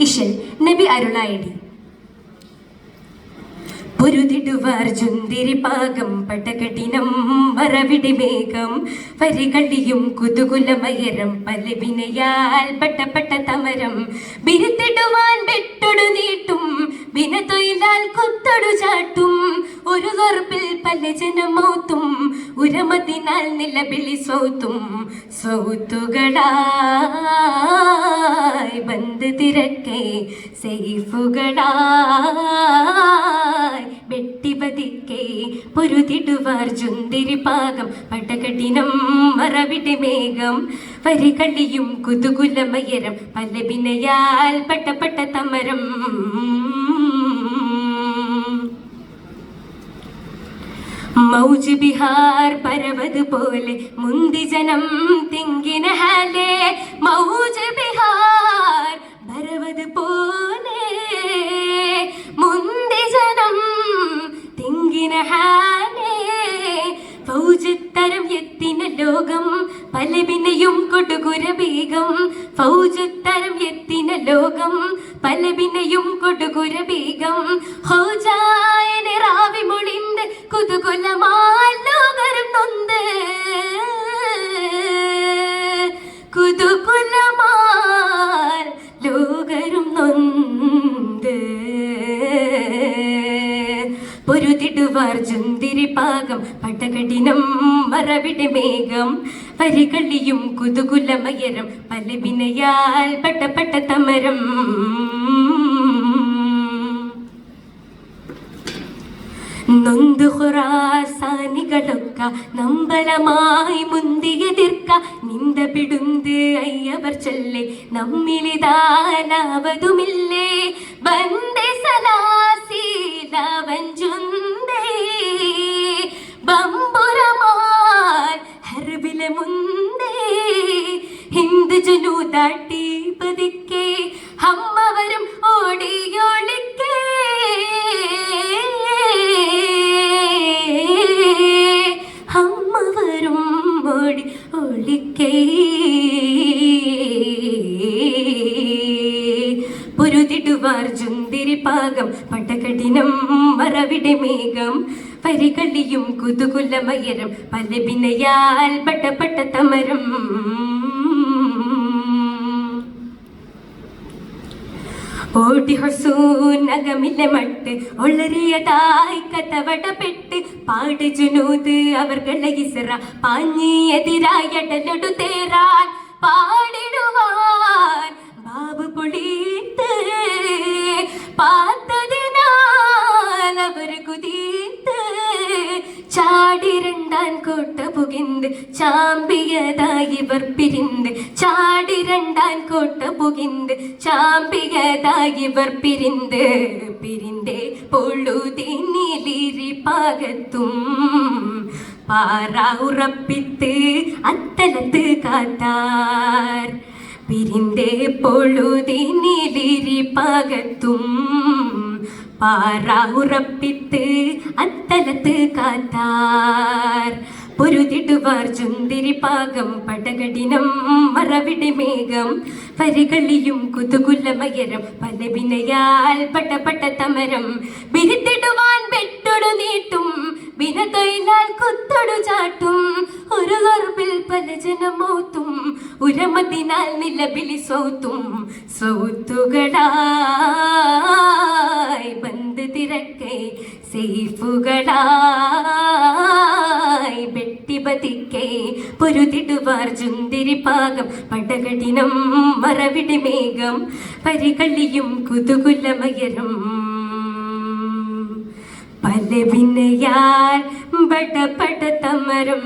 ഇശൽ നബി അരുളായിടി പൊരുതിടുവാർ ചുന്തിരി പാകം പടകടിനം മറവിടി മേഘം വരികളിയും കുതുകുലമയരം പലവിനയാൽ പട്ടപ്പെട്ട തമരം ബിരുത്തിടുവാൻ വെട്ടൊടു നീട്ടും വിനതൊയിലാൽ കുത്തൊടു ചാട്ടും ഒരു തൊറപ്പിൽ പല ജനമൗത്തും ഉരമതിനാൽ നിലവിളി സൗത്തും സൗത്തുകളായി ബന്ദ് തിരക്കെ സൈഫുകളായി വെട്ടിപതിക്കെ പൊരുതിടുവാർ ചുന്തിരി പാകം പടകടിനം മറവിടി മേഘം വരികളിയും കുതുകുലമയരം പലവിനയാൽ പട്ടപ്പെട്ട തമരം മൗജ് ബിഹാർ പരവത് പോലെ മുന്തി ജനം തിങ്കിന ഹാലേ മൗജ് ബിഹാർ പരവത് പോലെ മുന്തി ജനം തിങ്കിന ഹാലേ ഫൗജുത്തരം എത്തിന ലോകം പലവിനയും കൊടുകുര ബീഗം ഫൗജുത്തരം എത്തിന ലോകം പലവിനയും കൊടുകുര ബീഗം ഹോ ജായനെ റാവി മൊളിന്ത് കുതുകുലമാൽ ലോകരും നൊന്ത് കുതുകുലമാൽ ലോകരും നൊന്ത് പൊരുതിടുവാർ ചുന്തിരി പാകം പടകടിനം മറവിടി മേഘം വരികളിയും കുതുകുലമയരം പലവിനയാൽ പട്ടപ്പെട്ട തമരം നൊന്ത് ഖുറാസാനികളൊക്ക നമ്പലമായി മുന്തിയെതിർക്ക നിന്ദ പിടുന്ത് അയ്യവർ ചൊല്ലെ നമ്മിലിതാലാവതുമില്ലേ ബന്ദേ സലാസീലവഞ്ചുന്തേ ബമ്പുരമാൽ ഹർബിലെ മുന്തേ ഹിന്ദു ജനൂദാട്ടി പതിക്കെ അമ്മവരും ഓടിയോളിക്കേ അമ്മവരും ഓടി ഒളിക്കേ പൊരുതിടുവാർ ചുന്തിരി പാകം പടകടിനം മറവിടി മേഘം വരികളിയും കുതുകുലമയരം പലവിനയാൽ പട്ടപ്പെട്ട തമരം ഓടി ഹസൂൻ അകമിലെ മട്ട് ഒളറിയതായി കഥവടപ്പെട്ട് പാട് ജുനൂദ് അവർകളെ ഇസ്ര പാഞ്ഞിയെതിരായി അടലൊടു തേറാൻ പാടിടുവാൻ ബാബു പൊളിത്ത് പാത്തതിനാൽ അവർ കുതിത്ത് ചാടിരണ്ടാൻ കോട്ട പുകിന്ത് ചാമ്പിയതായി ഇവർ പിരിന്ത് ചാടിരണ്ടാൻ കോട്ട പുകിന്ത് ചാമ്പിയതായി ഇവർ പിരിന്ത് പിരിന്തേ പൊഴുതിനിലിരി പാകത്തും പാറ ഉറപ്പിത്ത് അത്തലത്ത് കാത്താർ പിരിന്തേ പൊഴുതിനിലിരി പാകത്തും പാറ ഉറപ്പിത്ത് അത്തലത്ത് കാത്താർ പൊരുതിടുവാർ ചുന്തിരി പാകം പടകടിനം മറവിടി മേഘം വരികളിയും കുതുകുലമയരം പലവിനയാൽ പട്ടപ്പെട്ട തമരം ബിരുത്തിടുവാൻ വെട്ടൊടു നീട്ടും വിനതൊയിലാൽ കുത്തൊടു ചാട്ടും ഒരു തൊറപ്പിൽ പല ജനമൗത്തും ഉരമതിനാൽ നിലവിളി സൗത്തും സൗത്തുകളായി ബന്ദ് തിരക്കെ സൈഫുകളായി വെട്ടിപതിക്കെ പൊരുതിടുവാർ ചുന്തിരി പാകം പടകടിനം മറവിടി മേഘം വരികളിയും കുതുകുലമയരം പലവിനയാൽ പടപട തമരം